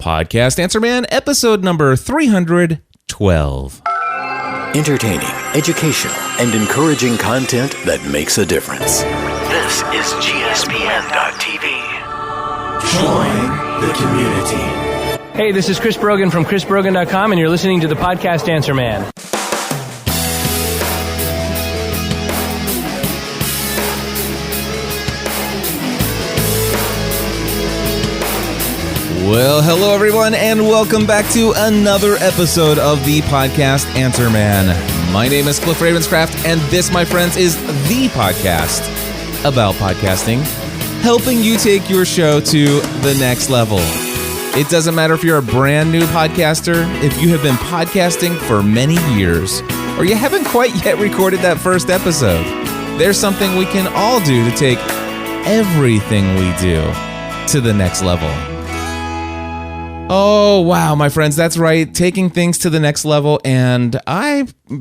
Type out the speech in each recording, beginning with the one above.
Podcast Answer Man, episode number 312. Entertaining, educational, and encouraging content that makes a difference. This is GSPN.TV. Join the community. Hey, this is Chris Brogan from chrisbrogan.com, and you're listening to the Podcast Answer Man. Well, hello everyone, and welcome back to another episode of the Podcast Answer Man. My name is Cliff Ravenscraft, and this, my friends, is the podcast about podcasting, helping you take your show to the next level. It doesn't matter if you're a brand new podcaster, if you have been podcasting for many years, or you haven't quite yet recorded that first episode. There's something we can all do to take everything we do to the next level. Oh, wow, my friends, that's right, taking things to the next level, and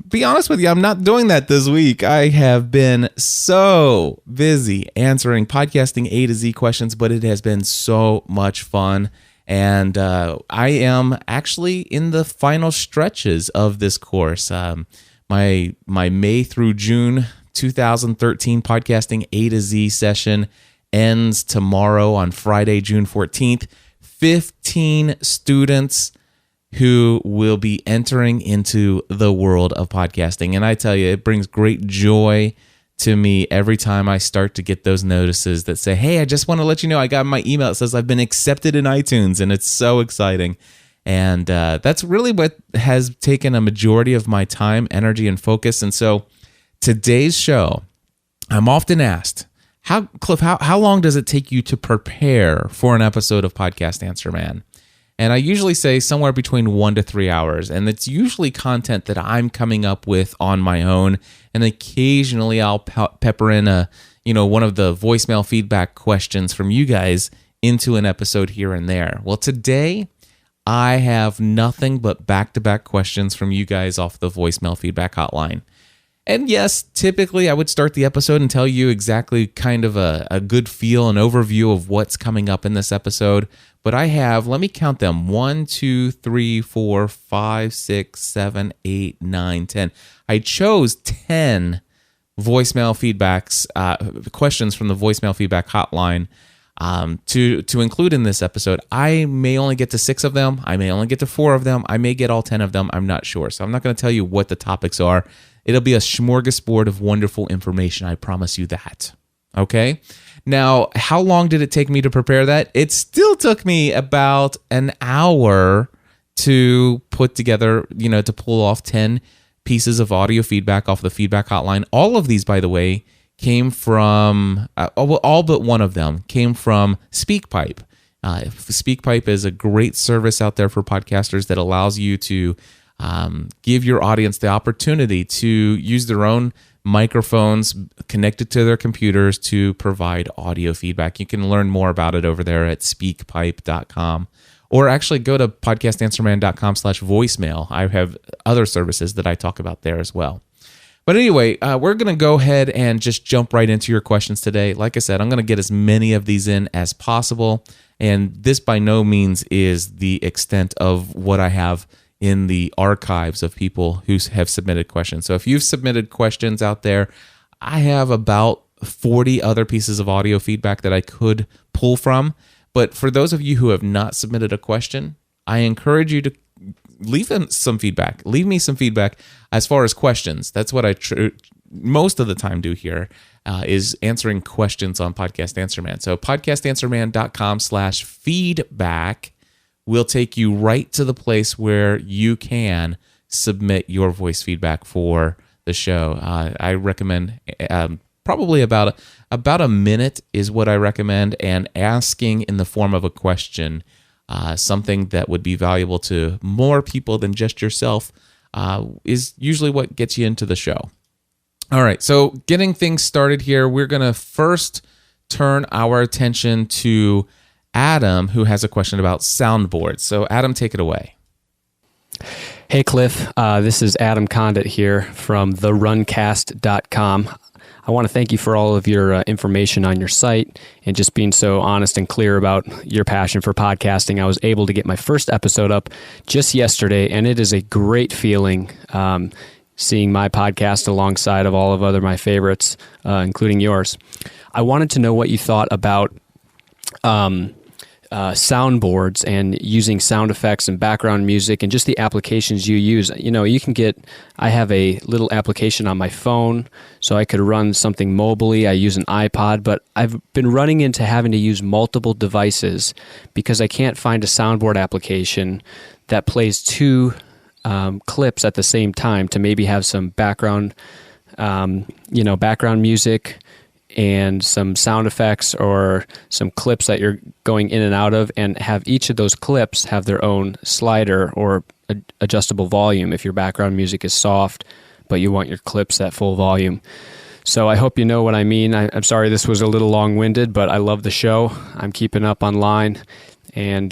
be honest with you, I'm not doing that this week. I have been so busy answering podcasting A to Z questions, but it has been so much fun, and I am actually in the final stretches of this course. My May through June 2013 podcasting A to Z session ends tomorrow on Friday, June 14th. 15 students who will be entering into the world of podcasting. And I tell you, it brings great joy to me every time I start to get those notices that say, hey, I just want to let you know I got my email. It says I've been accepted in iTunes, and it's so exciting. And that's really what has taken a majority of my time, energy, and focus. And so today's show, I'm often asked, Cliff, how long does it take you to prepare for an episode of Podcast Answer Man? And I usually say somewhere between 1 to 3 hours. And it's usually content that I'm coming up with on my own. And occasionally I'll pepper in one of the voicemail feedback questions from you guys into an episode here and there. Well, today I have nothing but back-to-back questions from you guys off the voicemail feedback hotline. And yes, typically I would start the episode and tell you exactly kind of a good feel, an overview of what's coming up in this episode. But I have, let me count them, 1, 2, 3, 4, 5, 6, 7, 8, 9, 10. I chose 10 voicemail feedbacks, questions from the voicemail feedback hotline to include in this episode. I may only get to 6 of them. I may only get to 4 of them. I may get all 10 of them. I'm not sure. So I'm not going to tell you what the topics are. It'll be a smorgasbord of wonderful information. I promise you that. Okay? Now, how long did it take me to prepare that? It still took me about an hour to put together, to pull off 10 pieces of audio feedback off the feedback hotline. All of these, by the way, came from, all but one of them came from SpeakPipe. SpeakPipe is a great service out there for podcasters that allows you to give your audience the opportunity to use their own microphones connected to their computers to provide audio feedback. You can learn more about it over there at speakpipe.com, or actually go to podcastanswerman.com/voicemail. I have other services that I talk about there as well. But anyway, we're going to go ahead and just jump right into your questions today. Like I said, I'm going to get as many of these in as possible, and this by no means is the extent of what I have in the archives of people who have submitted questions. So if you've submitted questions out there, I have about 40 other pieces of audio feedback that I could pull from. But for those of you who have not submitted a question, I encourage you to leave them some feedback. Leave me some feedback as far as questions. That's what I most of the time do here, is answering questions on Podcast Answer Man. So podcastanswerman.com/feedback will take you right to the place where you can submit your voice feedback for the show. I recommend probably about a minute is what I recommend, and asking in the form of a question, something that would be valuable to more people than just yourself, is usually what gets you into the show. All right, so getting things started here, we're going to first turn our attention to Adam, who has a question about soundboards. So Adam, take it away. Hey, Cliff. This is Adam Condit here from theruncast.com. I want to thank you for all of your information on your site and just being so honest and clear about your passion for podcasting. I was able to get my first episode up just yesterday, and it is a great feeling seeing my podcast alongside of all of my favorites, including yours. I wanted to know what you thought about soundboards and using sound effects and background music and just the applications you use. I have a little application on my phone, so I could run something mobily. I use an iPod, but I've been running into having to use multiple devices because I can't find a soundboard application that plays two clips at the same time to maybe have some background music and some sound effects or some clips that you're going in and out of, and have each of those clips have their own slider or adjustable volume if your background music is soft, but you want your clips at full volume. So I hope you know what I mean. I'm sorry this was a little long-winded, but I love the show. I'm keeping up online, and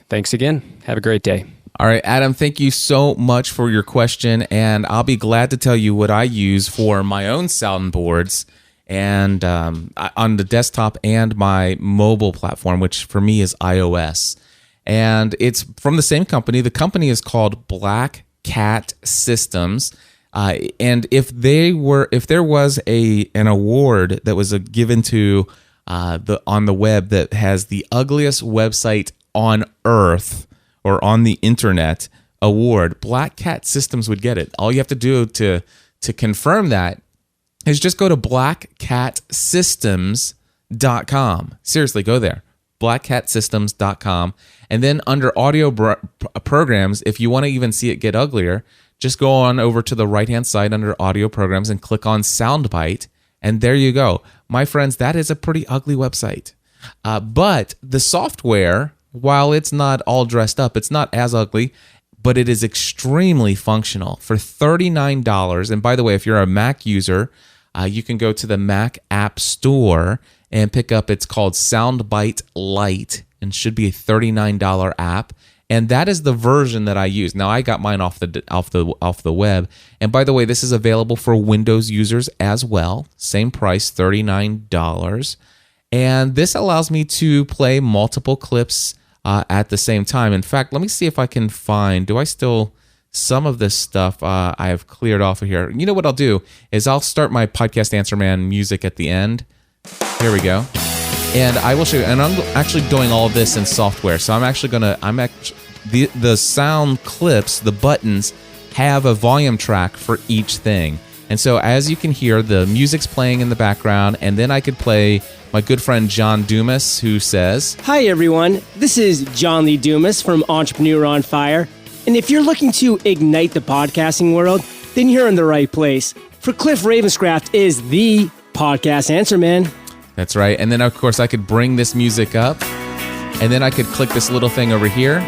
thanks again. Have a great day. All right, Adam, thank you so much for your question, and I'll be glad to tell you what I use for my own soundboards and on the desktop and my mobile platform, which for me is iOS. And it's from the same company. The company is called Black Cat Systems. And if there was an award that was given to on the web that has the ugliest website on earth or on the internet award, Black Cat Systems would get it. All you have to do to confirm that is just go to blackcatsystems.com. Seriously, go there, blackcatsystems.com. And then under audio programs, if you want to even see it get uglier, just go on over to the right-hand side under audio programs and click on Soundbite. And there you go. My friends, that is a pretty ugly website. But the software, while it's not all dressed up, it's not as ugly, but it is extremely functional for $39. And by the way, if you're a Mac user, you can go to the Mac App Store and pick up, it's called Soundbite Lite, and should be a $39 app. And that is the version that I use. Now, I got mine off the web. And by the way, this is available for Windows users as well. Same price, $39. And this allows me to play multiple clips at the same time. In fact, let me see if I can find, some of this stuff I have cleared off of here. You know what I'll do is I'll start my Podcast Answer Man music at the end. Here we go. And I will show you, and I'm actually doing all of this in software. So the sound clips, the buttons, have a volume track for each thing. And so as you can hear, the music's playing in the background, and then I could play my good friend John Dumas, who says, "Hi everyone, this is John Lee Dumas from Entrepreneur on Fire. And if you're looking to ignite the podcasting world, then you're in the right place. For Cliff Ravenscraft is the Podcast Answer Man." That's right. And then, of course, I could bring this music up, and then I could click this little thing over here.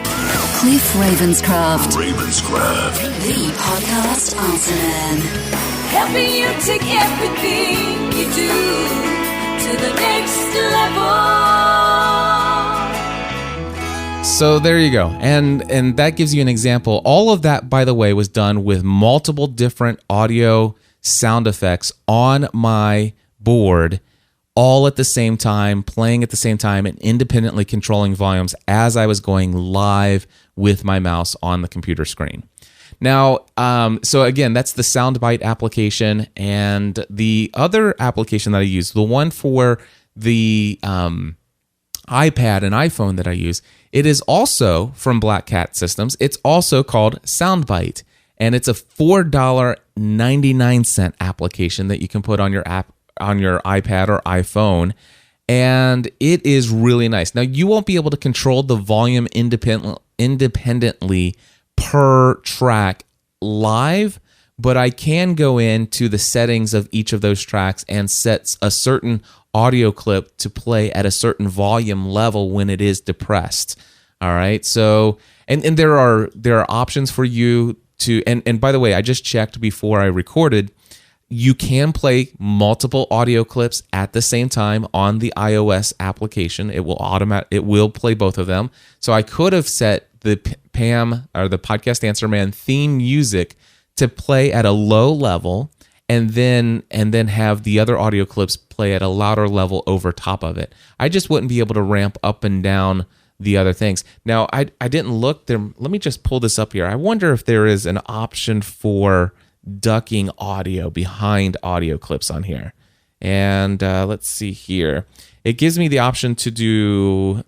Cliff Ravenscraft. The Podcast Answer Man. Helping you take everything you do to the next level. So there you go. And that gives you an example. All of that, by the way, was done with multiple different audio sound effects on my board, all at the same time, playing at the same time, and independently controlling volumes as I was going live with my mouse on the computer screen. Now, so again, that's the Soundbite application. And the other application that I use, the one for the iPad and iPhone that I use, it is also from Black Cat Systems. It's also called Soundbite. And it's a $4.99 application that you can put on your app, on your iPad or iPhone, and it is really nice. Now, you won't be able to control the volume independently per track live, but I can go into the settings of each of those tracks and set a certain audio clip to play at a certain volume level when it is depressed. All right, so and there are options for you to, and by the way, I just checked before I recorded. You can play multiple audio clips at the same time on the iOS application. It will play both of them. So I could have set the PAM or the Podcast Answer Man theme music to play at a low level, and then have the other audio clips play at a louder level over top of it. I just wouldn't be able to ramp up and down the other things. Now, I didn't look there. Let me just pull this up here. I wonder if there is an option for ducking audio behind audio clips on here. And let's see here. It gives me the option to do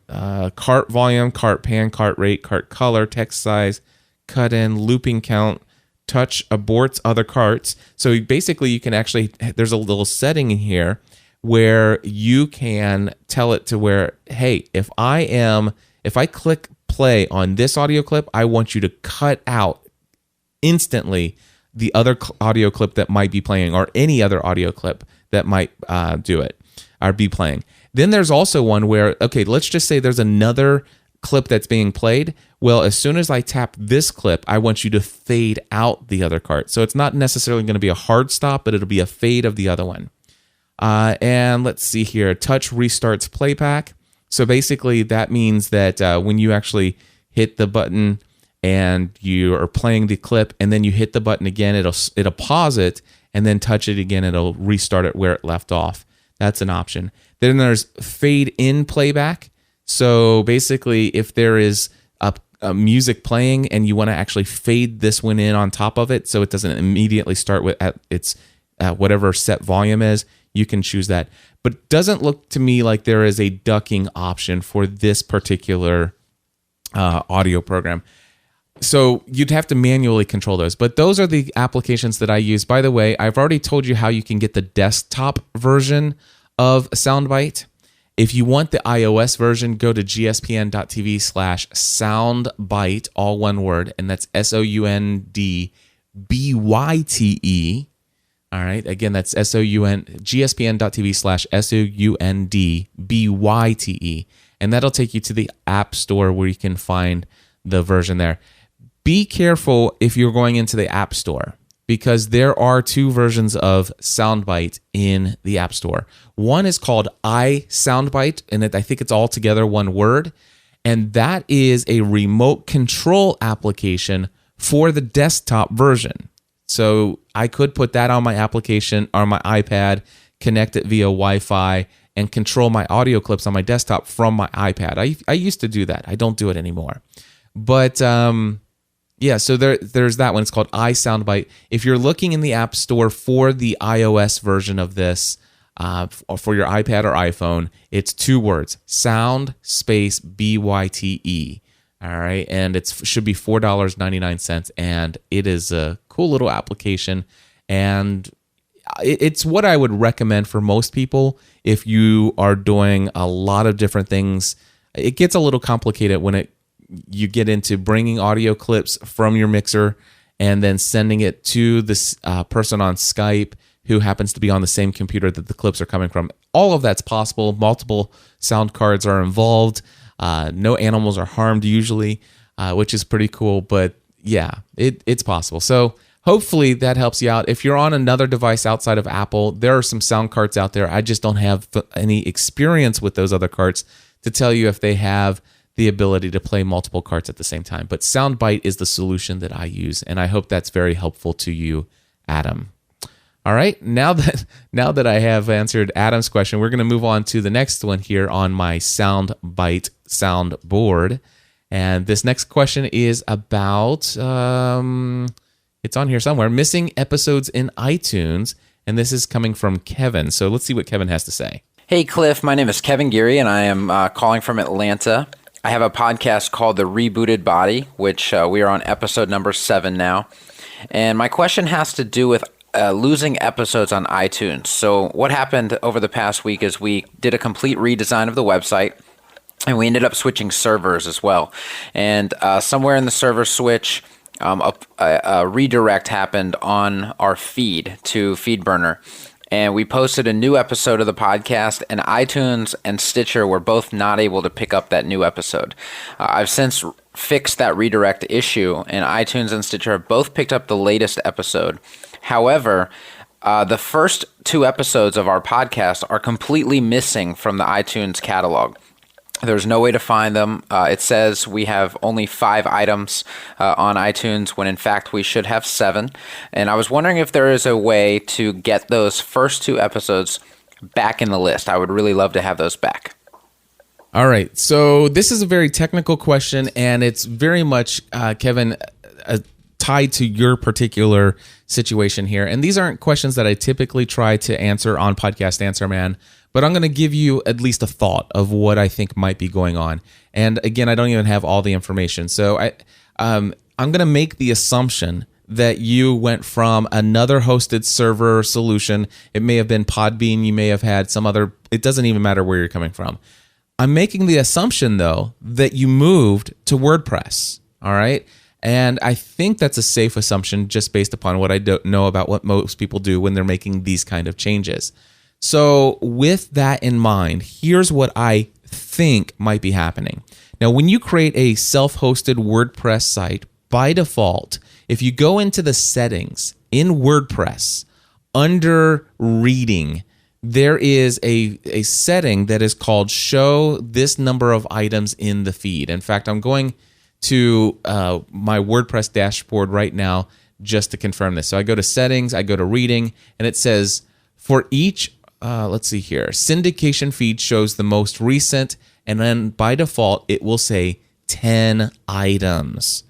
cart volume, cart pan, cart rate, cart color, text size, cut in, looping count, touch aborts other carts. So basically you can actually, there's a little setting in here where you can tell it to where, hey, if I click play on this audio clip, I want you to cut out instantly the other audio clip that might be playing, or any other audio clip that might do it or be playing. Then there's also one where, okay, let's just say there's another clip that's being played. Well, as soon as I tap this clip, I want you to fade out the other cart. So it's not necessarily going to be a hard stop, but it'll be a fade of the other one. And let's see here, touch restarts playback. So basically that means that when you actually hit the button and you are playing the clip and then you hit the button again, it'll pause it and then touch it again. It'll restart it where it left off. That's an option. Then there's fade in playback. So basically if there is a music playing and you want to actually fade this one in on top of it so it doesn't immediately start with at its whatever set volume is, you can choose that. But it doesn't look to me like there is a ducking option for this particular audio program. So you'd have to manually control those. But those are the applications that I use. By the way, I've already told you how you can get the desktop version of Soundbite. If you want the iOS version, go to gspn.tv/soundbite, all one word, and that's SOUNDBYTE. All right. Again, that's gspn.tv/soundbyte, and that'll take you to the App Store where you can find the version there. Be careful if you're going into the App Store, because there are two versions of Soundbite in the App Store. One is called iSoundbite, and I think it's all together one word, and that is a remote control application for the desktop version. So I could put that on my application, on my iPad, connect it via Wi-Fi, and control my audio clips on my desktop from my iPad. I used to do that. I don't do it anymore. But yeah, so there's that one. It's called iSoundbite. If you're looking in the App Store for the iOS version of this, for your iPad or iPhone, it's two words: sound space BYTE. All right, and it should be $4.99, and it is a cool little application, and it's what I would recommend for most people if you are doing a lot of different things. It gets a little complicated when you get into bringing audio clips from your mixer and then sending it to this person on Skype who happens to be on the same computer that the clips are coming from. All of that's possible. Multiple sound cards are involved. No animals are harmed usually, which is pretty cool. But yeah, it's possible. So hopefully that helps you out. If you're on another device outside of Apple, there are some sound carts out there. I just don't have any experience with those other carts to tell you if they have the ability to play multiple carts at the same time. But Soundbite is the solution that I use, and I hope that's very helpful to you, Adam. All right, now that I have answered Adam's question, we're going to move on to the next one here on my Soundbite soundboard. And this next question is about, it's on here somewhere, missing episodes in iTunes. And this is coming from Kevin. So let's see what Kevin has to say. Hey, Cliff. My name is Kevin Geary, and I am calling from Atlanta. I have a podcast called The Rebooted Body, which we are on episode number 7 now. And my question has to do with losing episodes on iTunes. So what happened over the past week is we did a complete redesign of the website, and we ended up switching servers as well. And somewhere in the server switch, a redirect happened on our feed to FeedBurner. And we posted a new episode of the podcast, and iTunes and Stitcher were both not able to pick up that new episode. I've since fixed that redirect issue, and iTunes and Stitcher have both picked up the latest episode. However, the first 2 episodes of our podcast are completely missing from the iTunes catalog. There's no way to find them. It says we have only 5 items on iTunes when in fact we should have 7. And I was wondering if there is a way to get those first 2 episodes back in the list. I would really love to have those back. All right. So this is a very technical question, and it's very much, Kevin, tied to your particular situation here. And these aren't questions that I typically try to answer on Podcast Answer Man, but I'm going to give you at least a thought of what I think might be going on. And again, I don't even have all the information. So I'm going to make the assumption that you went from another hosted server solution. It may have been Podbean. You may have had some other, it doesn't even matter where you're coming from. I'm making the assumption, though, that you moved to WordPress. All right. And I think that's a safe assumption just based upon what I don't know about what most people do when they're making these kind of changes. So with that in mind, here's what I think might be happening. Now, when you create a self-hosted WordPress site, by default, if you go into the settings in WordPress, under reading, there is a setting that is called show this number of items in the feed. In fact, I'm going to my WordPress dashboard right now just to confirm this. So I go to settings, I go to reading, and it says for each, let's see here, syndication feed shows the most recent, and then by default, it will say 10 items.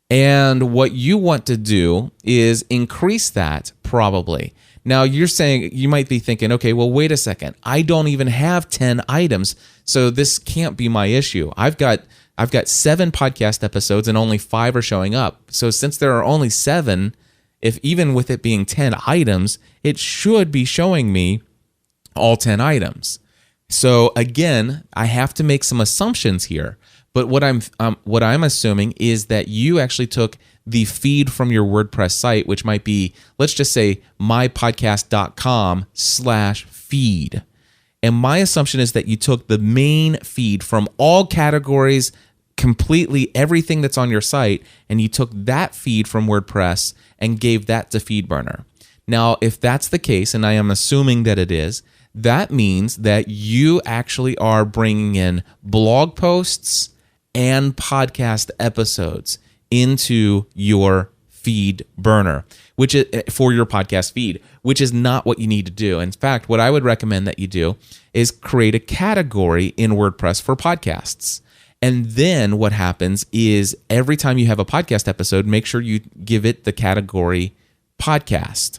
And what you want to do is increase that probably. Now you're saying, you might be thinking, okay, well, wait a second. I don't even have 10 items, so this can't be my issue. I've got 7 podcast episodes and only 5 are showing up. So since there are only 7, if even with it being 10 items, it should be showing me all 10 items. So again, I have to make some assumptions here. But what I'm assuming is that you actually took the feed from your WordPress site, which might be, let's just say, mypodcast.com/feed. And my assumption is that you took the main feed from all categories, completely everything that's on your site, and you took that feed from WordPress and gave that to FeedBurner. Now, if that's the case, and I am assuming that it is, that means that you actually are bringing in blog posts and podcast episodes into your feed burner, which is for your podcast feed, which is not what you need to do. In fact, what I would recommend that you do is create a category in WordPress for podcasts. And then what happens is every time you have a podcast episode, make sure you give it the category podcast.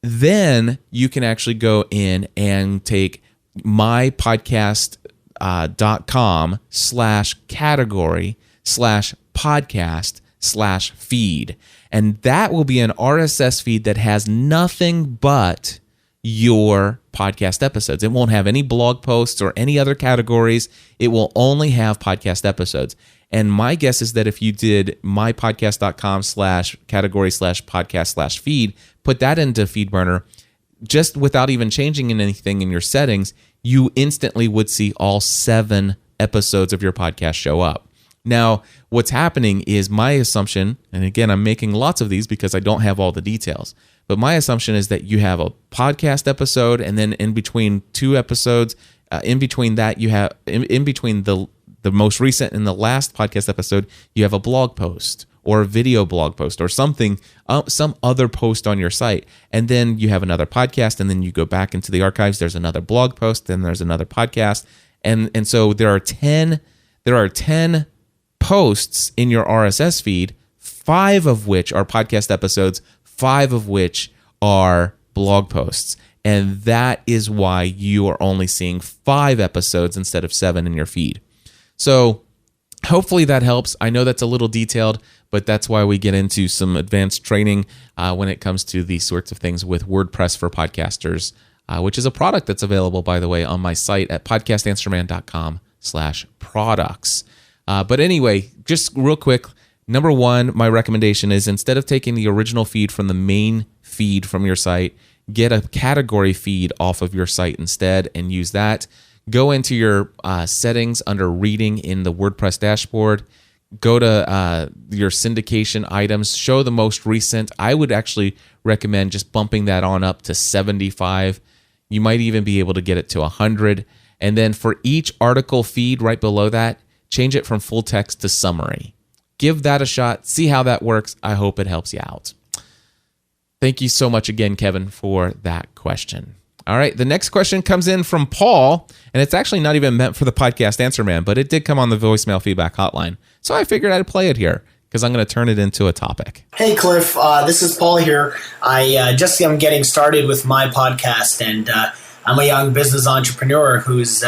Then you can actually go in and take mypodcast.com/category/podcast/feed. And that will be an RSS feed that has nothing but your podcast episodes. It won't have any blog posts or any other categories. It will only have podcast episodes. And my guess is that if you did mypodcast.com/category/podcast/feed, put that into FeedBurner, just without even changing anything in your settings, you instantly would see all 7 episodes of your podcast show up. Now, what's happening is my assumption, and again, I'm making lots of these because I don't have all the details, but my assumption is that you have a podcast episode, and then in between 2 episodes, in between that, you have, in between the most recent and the last podcast episode, you have a blog post or a video blog post or something, some other post on your site. And then you have another podcast, and then you go back into the archives. There's another blog post, then there's another podcast. And so there are 10 posts in your RSS feed, 5 of which are podcast episodes, 5 of which are blog posts. And that is why you are only seeing 5 episodes instead of 7 in your feed. So hopefully that helps. I know that's a little detailed, but that's why we get into some advanced training when it comes to these sorts of things with WordPress for podcasters, which is a product that's available, by the way, on my site at podcastanswerman.com/products. But anyway, just real quick, number 1, my recommendation is instead of taking the original feed from the main feed from your site, get a category feed off of your site instead and use that. Go into your settings under reading in the WordPress dashboard. Go to your syndication items. Show the most recent. I would actually recommend just bumping that on up to 75. You might even be able to get it to 100. And then for each article feed right below that, change it from full text to summary. Give that a shot. See how that works. I hope it helps you out. Thank you so much again, Kevin, for that question. All right, the next question comes in from Paul, and it's actually not even meant for the podcast Answer Man, but it did come on the voicemail feedback hotline. So I figured I'd play it here because I'm going to turn it into a topic. Hey, Cliff. This is Paul here. I just am getting started with my podcast, and I'm a young business entrepreneur who's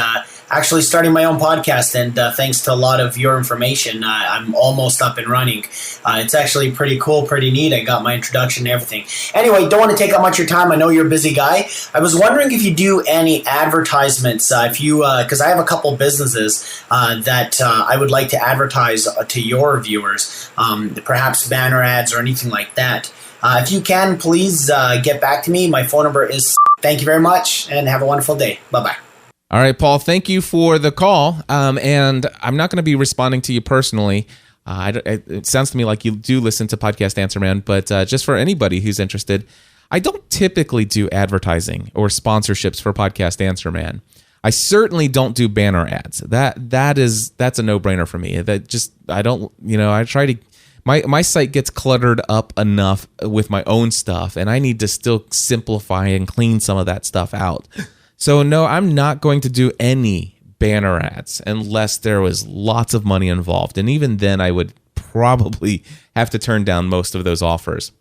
actually starting my own podcast, and thanks to a lot of your information, I'm almost up and running. It's actually pretty cool, pretty neat. I got my introduction and everything. Anyway, don't want to take up much of your time. I know you're a busy guy. I was wondering if you do any advertisements, because I have a couple businesses that I would like to advertise to your viewers, perhaps banner ads or anything like that. If you can, please get back to me. My phone number is... Thank you very much, and have a wonderful day. Bye-bye. All right, Paul, thank you for the call. And I'm not going to be responding to you personally. It sounds to me like you do listen to Podcast Answer Man, but just for anybody who's interested, I don't typically do advertising or sponsorships for Podcast Answer Man. I certainly don't do banner ads. That's a no-brainer for me. I try to... My site gets cluttered up enough with my own stuff, and I need to still simplify and clean some of that stuff out. So no, I'm not going to do any banner ads unless there was lots of money involved. And even then, I would probably have to turn down most of those offers.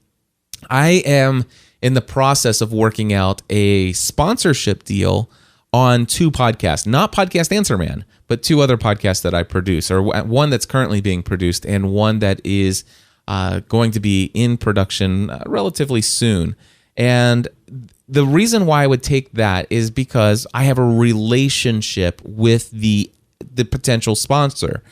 I am in the process of working out a sponsorship deal on 2 podcasts, not Podcast Answer Man, but 2 other podcasts that I produce, or one that's currently being produced and one that is going to be in production relatively soon. And the reason why I would take that is because I have a relationship with the potential sponsor.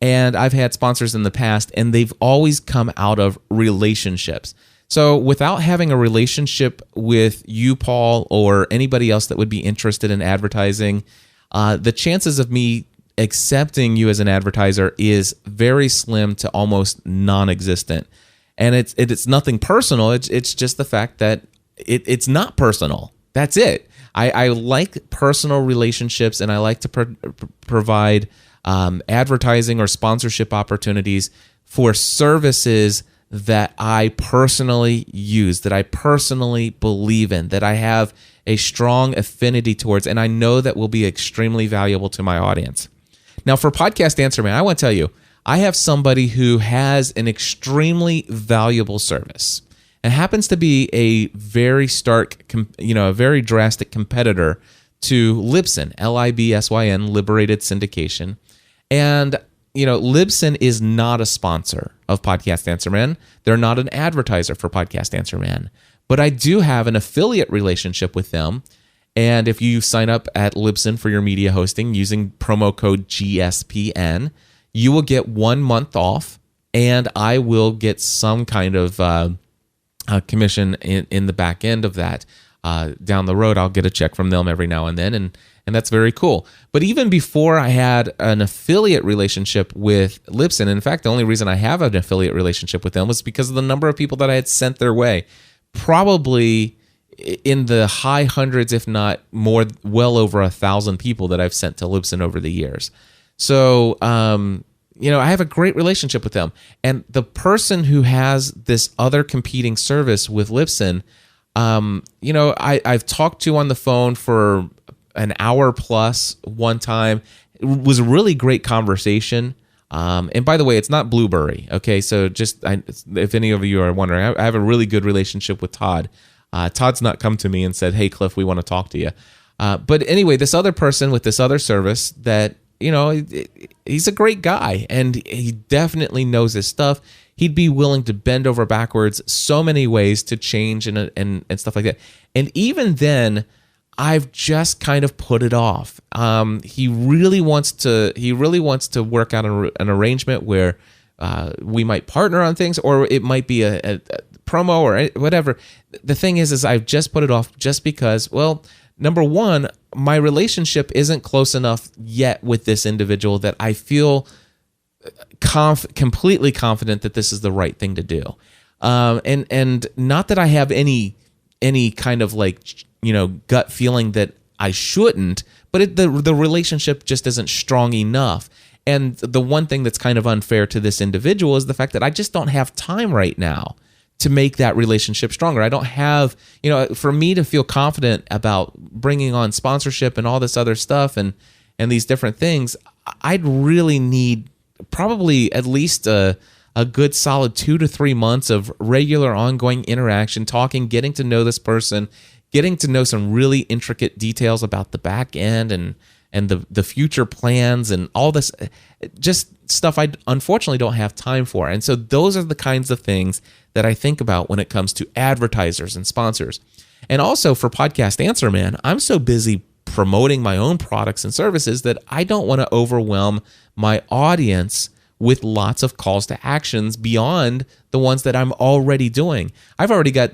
And I've had sponsors in the past, and they've always come out of relationships. So without having a relationship with you, Paul, or anybody else that would be interested in advertising, the chances of me accepting you as an advertiser is very slim to almost non-existent. And it's nothing personal. It's just the fact that it's not personal. That's it. I like personal relationships, and I like to provide advertising or sponsorship opportunities for services that I personally use, that I personally believe in, that I have a strong affinity towards, and I know that will be extremely valuable to my audience. Now, for Podcast Answer Man, I want to tell you, I have somebody who has an extremely valuable service. It happens to be a very a very drastic competitor to Libsyn, Libsyn, Liberated Syndication. And, Libsyn is not a sponsor of Podcast Answer Man. They're not an advertiser for Podcast Answer Man. But I do have an affiliate relationship with them. And if you sign up at Libsyn for your media hosting using promo code GSPN, you will get 1 month off, and I will get some kind of commission in the back end of that. Down the road, I'll get a check from them every now and then, and that's very cool. But even before I had an affiliate relationship with Libsyn, in fact, the only reason I have an affiliate relationship with them was because of the number of people that I had sent their way. Probably in the high hundreds, if not more, well over 1,000 people that I've sent to Libsyn over the years. So, I have a great relationship with them. And the person who has this other competing service with Libsyn, I've talked to on the phone for an hour plus one time. It was a really great conversation. And by the way, it's not Blueberry. Okay, so if any of you are wondering, I have a really good relationship with Todd. Todd's not come to me and said, "Hey, Cliff, we want to talk to you." But anyway, this other person with this other service that, he's a great guy, and he definitely knows his stuff. He'd be willing to bend over backwards so many ways to change and stuff like that. And even then, I've just kind of put it off. He really wants to work out an arrangement where we might partner on things, or it might be a promo or whatever. The thing is I've just put it off just because, well, number one, my relationship isn't close enough yet with this individual that I feel completely confident that this is the right thing to do. And not that I have any kind of gut feeling that I shouldn't, but the relationship just isn't strong enough. And the one thing that's kind of unfair to this individual is the fact that I just don't have time right now to make that relationship stronger. I don't have, for me to feel confident about bringing on sponsorship and all this other stuff and these different things, I'd really need probably at least a good solid 2 to 3 months of regular ongoing interaction, talking, getting to know this person, getting to know some really intricate details about the back end and the future plans and all this, just stuff I unfortunately don't have time for. And so those are the kinds of things that I think about when it comes to advertisers and sponsors. And also for Podcast Answer Man, I'm so busy promoting my own products and services that I don't want to overwhelm my audience with lots of calls to actions beyond the ones that I'm already doing. I've already got,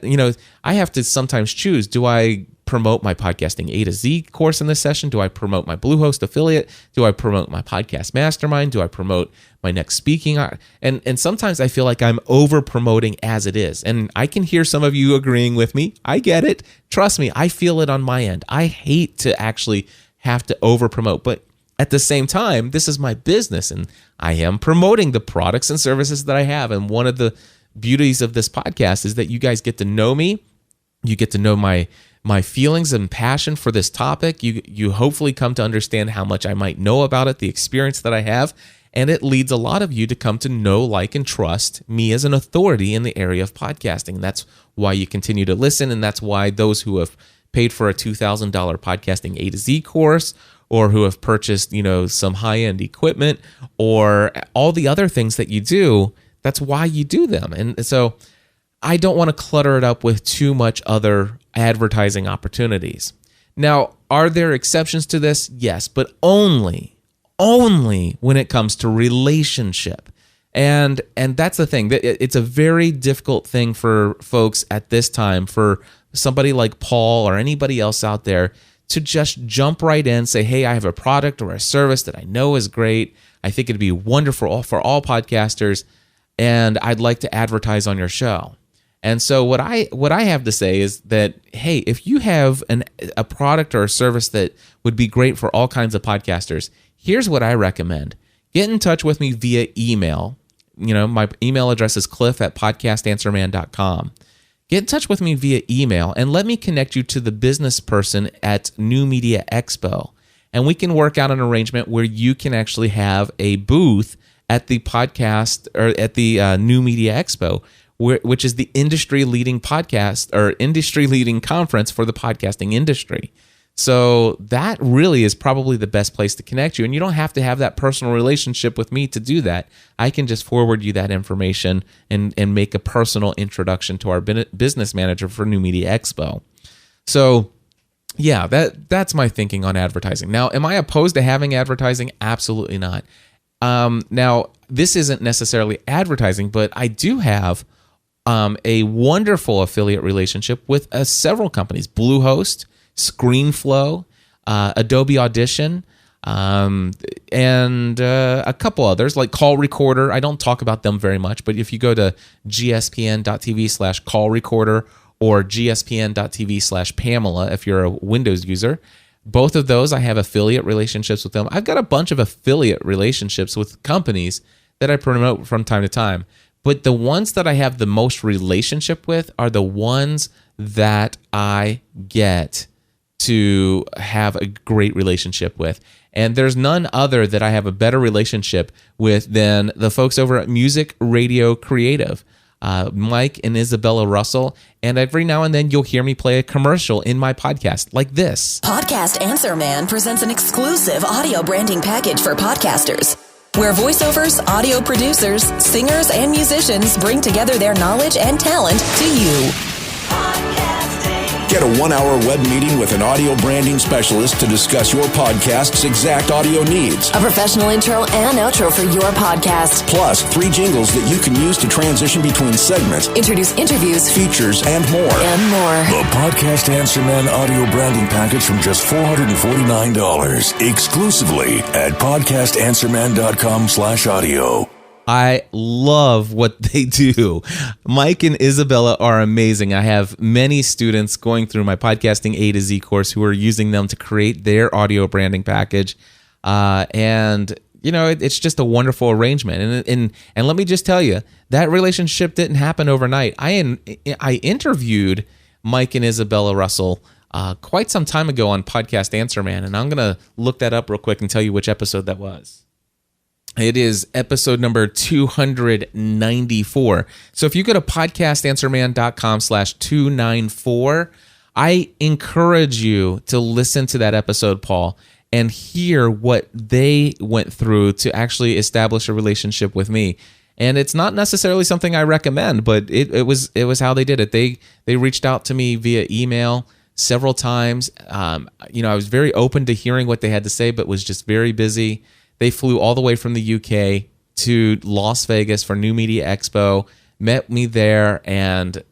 I have to sometimes choose, do I promote my Podcasting A to Z course in this session? Do I promote my Bluehost affiliate? Do I promote my podcast mastermind? Do I promote my next speaking? And sometimes I feel like I'm over promoting as it is. And I can hear some of you agreeing with me. I get it. Trust me, I feel it on my end. I hate to actually have to over promote, but at the same time, this is my business and I am promoting the products and services that I have. And one of the beauties of this podcast is that you guys get to know me. You get to know my feelings and passion for this topic. You hopefully come to understand how much I might know about it, the experience that I have, and it leads a lot of you to come to know, like, and trust me as an authority in the area of podcasting. That's why you continue to listen, and that's why those who have paid for a $2,000 Podcasting A to Z course, or who have purchased, some high-end equipment, or all the other things that you do, that's why you do them. And so I don't want to clutter it up with too much other advertising opportunities. Now, are there exceptions to this? Yes, but only when it comes to relationship. And that's the thing. It's a very difficult thing for folks at this time, for somebody like Paul or anybody else out there, to just jump right in, say, hey, I have a product or a service that I know is great. I think it'd be wonderful for all podcasters, and I'd like to advertise on your show. And so what I have to say is that, hey, if you have a product or a service that would be great for all kinds of podcasters, here's what I recommend. Get in touch with me via email. My email address is cliff@podcastanswerman.com. Get in touch with me via email and let me connect you to the business person at New Media Expo. And we can work out an arrangement where you can actually have a booth at the podcast or at the New Media Expo, which is the industry-leading podcast or industry-leading conference for the podcasting industry. So that really is probably the best place to connect you. And you don't have to have that personal relationship with me to do that. I can just forward you that information and make a personal introduction to our business manager for New Media Expo. So yeah, that's my thinking on advertising. Now, am I opposed to having advertising? Absolutely not. Now, this isn't necessarily advertising, but I do have a wonderful affiliate relationship with several companies: Bluehost, ScreenFlow, Adobe Audition, and a couple others like Call Recorder. I don't talk about them very much, but if you go to gspn.tv/call recorder or gspn.tv/Pamela, if you're a Windows user, both of those I have affiliate relationships with them. I've got a bunch of affiliate relationships with companies that I promote from time to time. But the ones that I have the most relationship with are the ones that I get to have a great relationship with. And there's none other that I have a better relationship with than the folks over at Music Radio Creative, Mike and Isabella Russell. And every now and then you'll hear me play a commercial in my podcast like this. Podcast Answer Man presents an exclusive audio branding package for podcasters, where voiceovers, audio producers, singers, and musicians bring together their knowledge and talent to you. Get a 1-hour web meeting with an audio branding specialist to discuss your podcast's exact audio needs. A professional intro and outro for your podcast. Plus, 3 jingles that you can use to transition between segments, introduce interviews, features, and more. The Podcast Answer Man audio branding package from just $449. Exclusively at podcastanswerman.com/audio. I love what they do. Mike and Isabella are amazing. I have many students going through my Podcasting A to Z course who are using them to create their audio branding package. And it's just a wonderful arrangement. And let me just tell you, that relationship didn't happen overnight. I interviewed Mike and Isabella Russell quite some time ago on Podcast Answer Man, and I'm going to look that up real quick and tell you which episode that was. It is episode number 294. So if you go to podcastanswerman.com/294, I encourage you to listen to that episode, Paul, and hear what they went through to actually establish a relationship with me. And it's not necessarily something I recommend, but it was how they did it. They reached out to me via email several times. I was very open to hearing what they had to say, but was just very busy. They flew all the way from the UK to Las Vegas for New Media Expo, met me there, and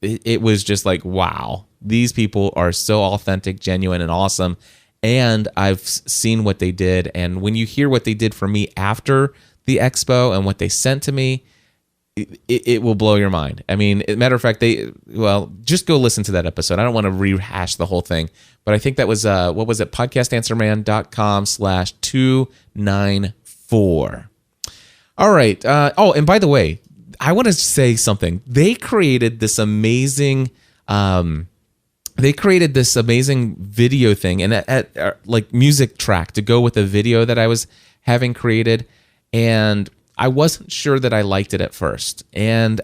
it was just like, wow, these people are so authentic, genuine, and awesome. And I've seen what they did. And when you hear what they did for me after the expo and what they sent to me, it will blow your mind. I mean, matter of fact, just go listen to that episode. I don't want to rehash the whole thing, but I think that was, what was it? podcastanswerman.com/294. All right. And by the way, I want to say something. They created this amazing, video thing and like music track to go with the video that I was having created. And I wasn't sure that I liked it at first. And,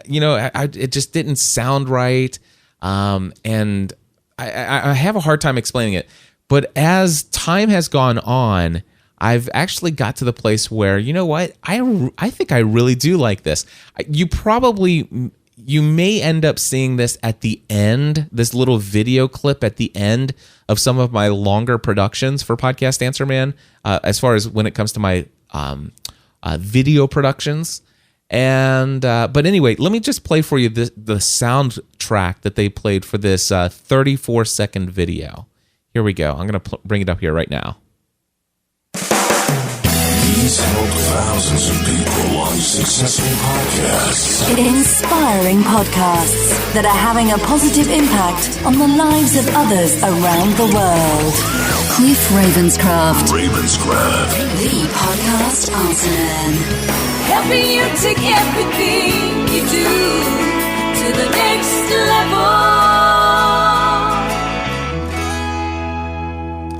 it just didn't sound right. And I have a hard time explaining it. But as time has gone on, I've actually got to the place where, you know what? I think I really do like this. You may end up seeing this at the end, this little video clip at the end of some of my longer productions for Podcast Answer Man, as far as when it comes to my video productions. And but anyway, let me just play for you the soundtrack that they played for this 34-second video. Here we go. I'm going to bring it up here right now. He's helped thousands of people launch successful podcasts. Inspiring podcasts that are having a positive impact on the lives of others around the world. Cliff Ravenscraft. The Podcast Answer Man. Helping you take everything you do to the next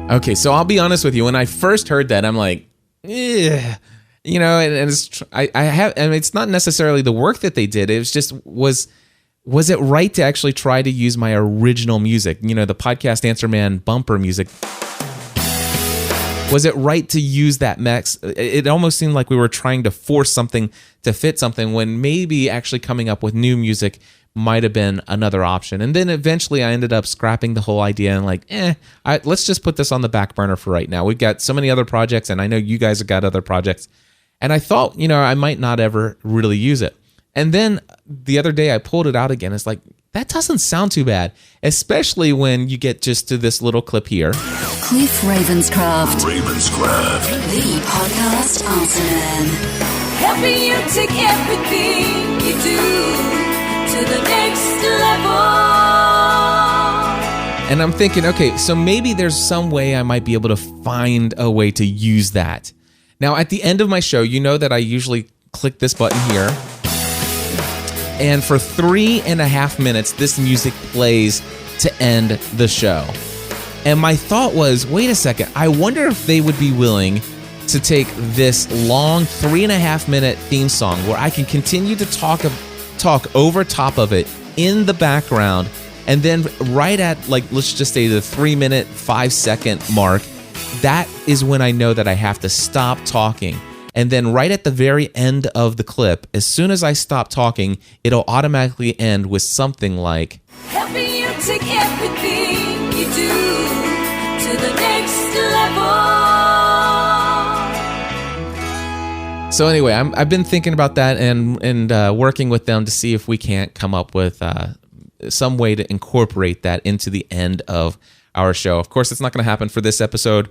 level. Okay, so I'll be honest with you. When I first heard that, I'm like, and it's it's not necessarily the work that they did. It was just was it right to actually try to use my original music? The Podcast Answer Man bumper music. Was it right to use that mix? It almost seemed like we were trying to force something to fit something when maybe actually coming up with new music might have been another option. And then eventually I ended up scrapping the whole idea and let's just put this on the back burner for right now. We've got so many other projects, and I know you guys have got other projects. And I thought, I might not ever really use it. And then the other day I pulled it out again. It's like, that doesn't sound too bad, especially when you get just to this little clip here. Cliff Ravenscraft. The Podcast Answer Man. Helping you take everything you do to the next level. And I'm thinking, okay, so maybe there's some way I might be able to find a way to use that. Now, at the end of my show, you know that I usually click this button here. And for 3.5 minutes, this music plays to end the show. And my thought was, wait a second, I wonder if they would be willing to take this long 3.5 minute theme song where I can continue to talk over top of it in the background, and then right at, let's just say the 3 minute, 5 second mark, that is when I know that I have to stop talking. And then right at the very end of the clip, as soon as I stop talking, it'll automatically end with something like, helping you take everything you do to the next level. So anyway, I've been thinking about that and working with them to see if we can't come up with some way to incorporate that into the end of our show. Of course, it's not going to happen for this episode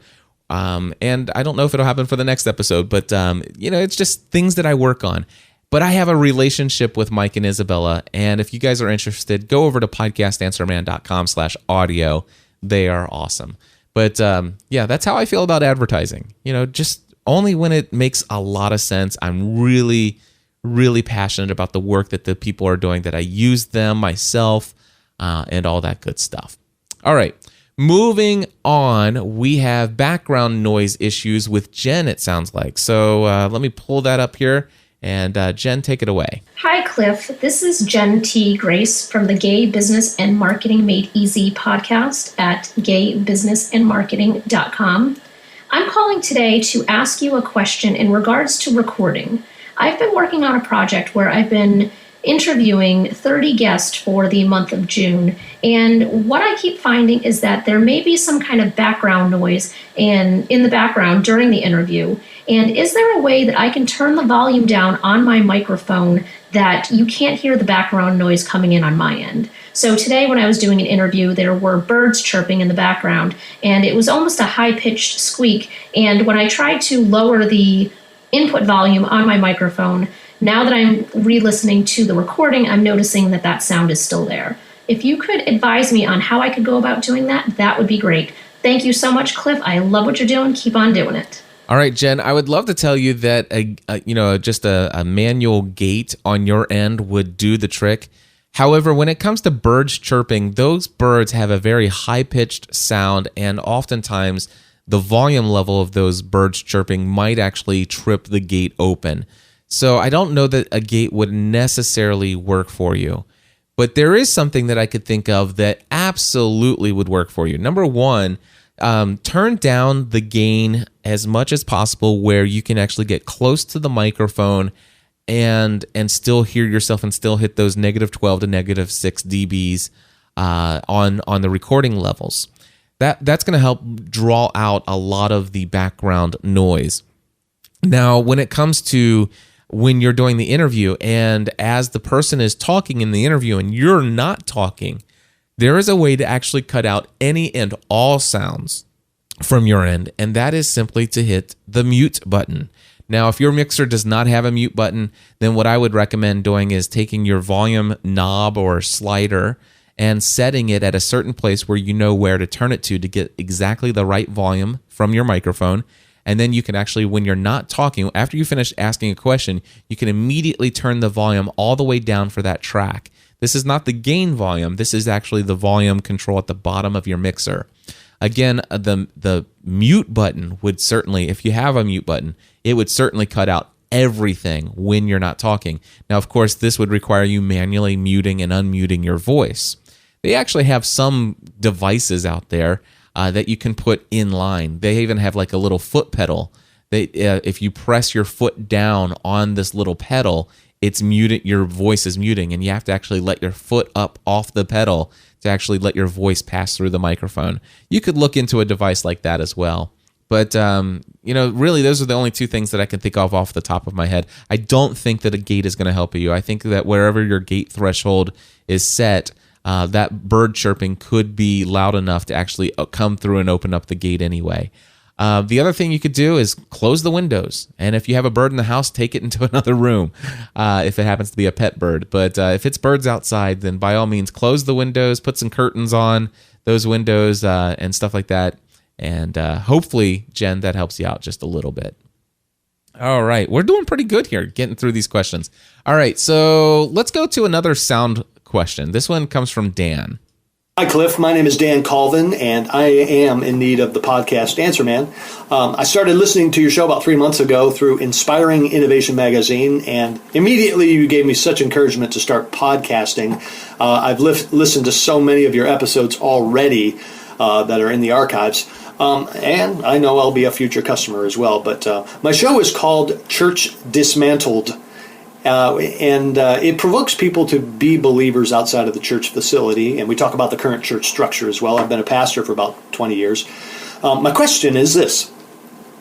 And I don't know if it'll happen for the next episode, but it's just things that I work on. But I have a relationship with Mike and Isabella, and if you guys are interested, go over to podcastanswerman.com/audio. They are awesome. But that's how I feel about advertising. Just only when it makes a lot of sense. I'm really, really passionate about the work that the people are doing, that I use them myself, and all that good stuff. All right. Moving on, we have background noise issues with Jen, it sounds like. So let me pull that up here. And Jen, take it away. Hi, Cliff. This is Jen T. Grace from the Gay Business and Marketing Made Easy podcast at gaybusinessandmarketing.com. I'm calling today to ask you a question in regards to recording. I've been working on a project where I've been interviewing 30 guests for the month of June. And what I keep finding is that there may be some kind of background noise in the background during the interview. And is there a way that I can turn the volume down on my microphone that you can't hear the background noise coming in on my end? So today when I was doing an interview, there were birds chirping in the background, and it was almost a high-pitched squeak. And when I tried to lower the input volume on my microphone, now that I'm re-listening to the recording, I'm noticing that that sound is still there. If you could advise me on how I could go about doing that, that would be great. Thank you so much, Cliff. I love what you're doing. Keep on doing it. All right, Jen, I would love to tell you that just a manual gate on your end would do the trick. However, when it comes to birds chirping, those birds have a very high-pitched sound, and oftentimes the volume level of those birds chirping might actually trip the gate open. So I don't know that a gate would necessarily work for you. But there is something that I could think of that absolutely would work for you. Number one, turn down the gain as much as possible where you can actually get close to the microphone and still hear yourself and still hit those -12 to -6 dBs on the recording levels. That's going to help draw out a lot of the background noise. Now, when it comes to when you're doing the interview and as the person is talking in the interview and you're not talking, there is a way to actually cut out any and all sounds from your end, and that is simply to hit the mute button. Now, if your mixer does not have a mute button, then what I would recommend doing is taking your volume knob or slider and setting it at a certain place where you know where to turn it to get exactly the right volume from your microphone. And then you can actually, when you're not talking, after you finish asking a question, you can immediately turn the volume all the way down for that track. This is not the gain volume. This is actually the volume control at the bottom of your mixer. Again, the mute button would certainly, if you have a mute button, it would certainly cut out everything when you're not talking. Now, of course, this would require you manually muting and unmuting your voice. They actually have some devices out there that you can put in line. They even have like a little foot pedal. If you press your foot down on this little pedal, it's muted. Your voice is muting, and you have to actually let your foot up off the pedal to actually let your voice pass through the microphone. You could look into a device like that as well. But really, those are the only two things that I can think of off the top of my head. I don't think that a gate is going to help you. I think that wherever your gate threshold is set, that bird chirping could be loud enough to actually come through and open up the gate anyway. The other thing you could do is close the windows. And if you have a bird in the house, take it into another room if it happens to be a pet bird. But if it's birds outside, then by all means, close the windows, put some curtains on those windows and stuff like that. And hopefully, Jen, that helps you out just a little bit. All right. We're doing pretty good here getting through these questions. All right. So let's go to another sound question. This one comes from Dan. Hi, Cliff. My name is Dan Colvin, and I am in need of the podcast Answer Man. I started listening to your show about 3 months ago through Inspiring Innovation Magazine, and immediately you gave me such encouragement to start podcasting. I've listened to so many of your episodes already that are in the archives, and I know I'll be a future customer as well. But my show is called Church Dismantled. And it provokes people to be believers outside of the church facility. And we talk about the current church structure as well. I've been a pastor for about 20 years. My question is this.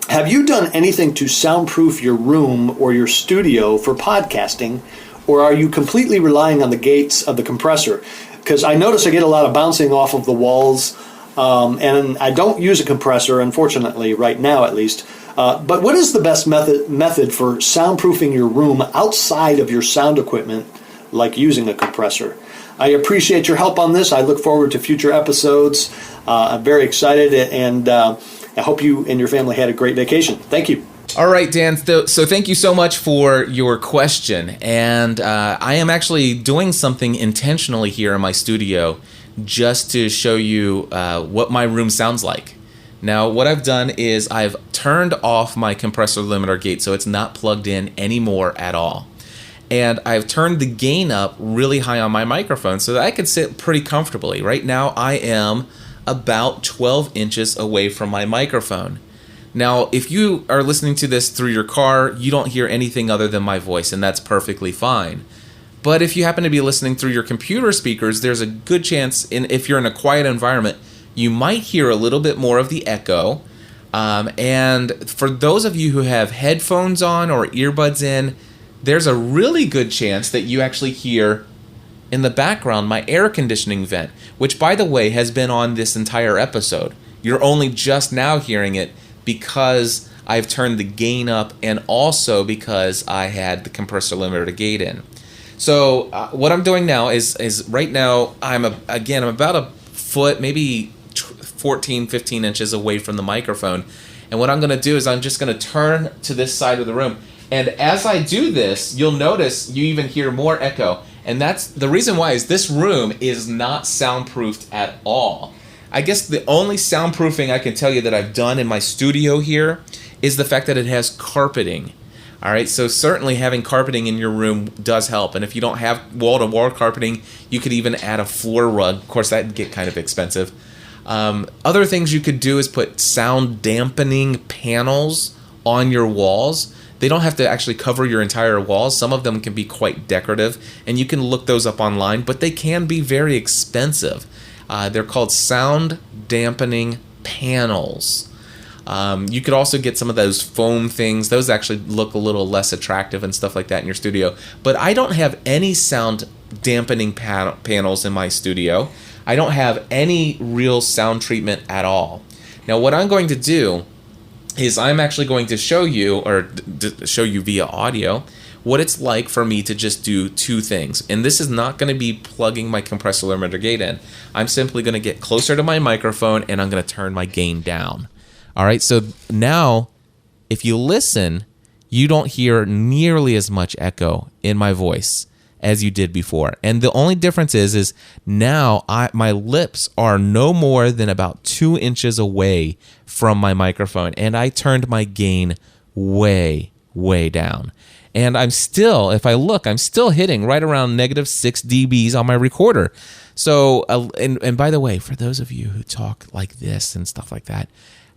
Have you done anything to soundproof your room or your studio for podcasting? Or are you completely relying on the gates of the compressor? Because I notice I get a lot of bouncing off of the walls and I don't use a compressor, unfortunately, right now at least. But what is the best method for soundproofing your room outside of your sound equipment, like using a compressor? I appreciate your help on this. I look forward to future episodes. I'm very excited, and I hope you and your family had a great vacation. Thank you. All right, Dan. So thank you so much for your question. And I am actually doing something intentionally here in my studio just to show you what my room sounds like. Now, what I've done is I've turned off my compressor limiter gate so it's not plugged in anymore at all. And I've turned the gain up really high on my microphone so that I can sit pretty comfortably. Right now, I am about 12 inches away from my microphone. Now, if you are listening to this through your car, you don't hear anything other than my voice, and that's perfectly fine. But if you happen to be listening through your computer speakers, there's a good chance, if you're in a quiet environment, you might hear a little bit more of the echo. And for those of you who have headphones on or earbuds in, there's a really good chance that you actually hear in the background my air conditioning vent, which, by the way, has been on this entire episode. You're only just now hearing it because I've turned the gain up and also because I had the compressor limiter gate in. So what I'm doing now is right now I'm about a foot, maybe 14, 15 inches away from the microphone. And what I'm going to do is I'm just going to turn to this side of the room. And as I do this, you'll notice you even hear more echo. And that's the reason why is this room is not soundproofed at all. I guess the only soundproofing I can tell you that I've done in my studio here is the fact that it has carpeting. All right, so certainly having carpeting in your room does help. And if you don't have wall-to-wall carpeting, you could even add a floor rug. Of course, that'd get kind of expensive. Other things you could do is put sound dampening panels on your walls. They don't have to actually cover your entire walls. Some of them can be quite decorative, and you can look those up online, but they can be very expensive. They're called sound dampening panels. You could also get some of those foam things. Those actually look a little less attractive and stuff like that in your studio. But I don't have any sound dampening panels in my studio. I don't have any real sound treatment at all. Now, what I'm going to do is I'm actually going to show you, or show you via audio, what it's like for me to just do two things. And this is not going to be plugging my compressor limiter gate in. I'm simply going to get closer to my microphone and I'm going to turn my gain down. All right, so now if you listen, you don't hear nearly as much echo in my voice as you did before. And the only difference is now my lips are no more than about 2 inches away from my microphone, and I turned my gain way, way down. And I'm still, if I look, I'm still hitting right around -6 dBs on my recorder. So, and by the way, for those of you who talk like this and stuff like that,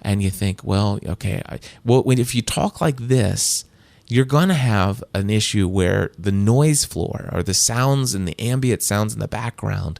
and you think, well, okay, if you talk like this, you're going to have an issue where the noise floor or the sounds and the ambient sounds in the background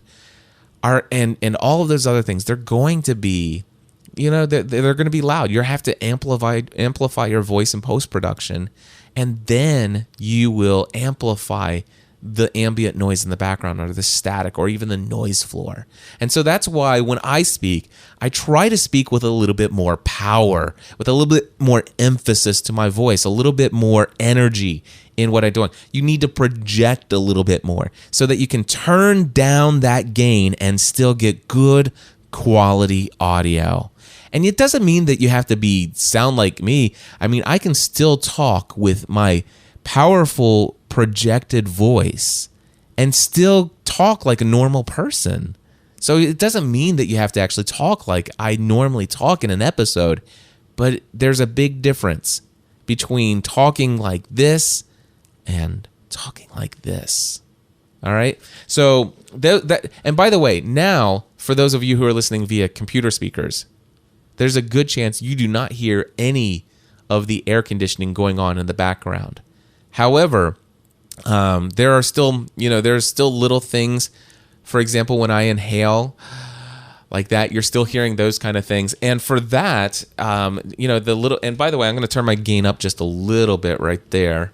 are, and all of those other things, they're going to be, they're going to be loud. You have to amplify your voice in post-production, and then you will amplify the ambient noise in the background or the static or even the noise floor. And so that's why when I speak, I try to speak with a little bit more power, with a little bit more emphasis to my voice, a little bit more energy in what I'm doing. You need to project a little bit more so that you can turn down that gain and still get good quality audio. And it doesn't mean that you have to sound like me. I mean, I can still talk with my powerful projected voice and still talk like a normal person. So it doesn't mean that you have to actually talk like I normally talk in an episode, but there's a big difference between talking like this and talking like this. All right? So and by the way, now for those of you who are listening via computer speakers, there's a good chance you do not hear any of the air conditioning going on in the background. However, there are still, there's still little things. For example, when I inhale like that, you're still hearing those kind of things. And for that, and by the way, I'm going to turn my gain up just a little bit right there.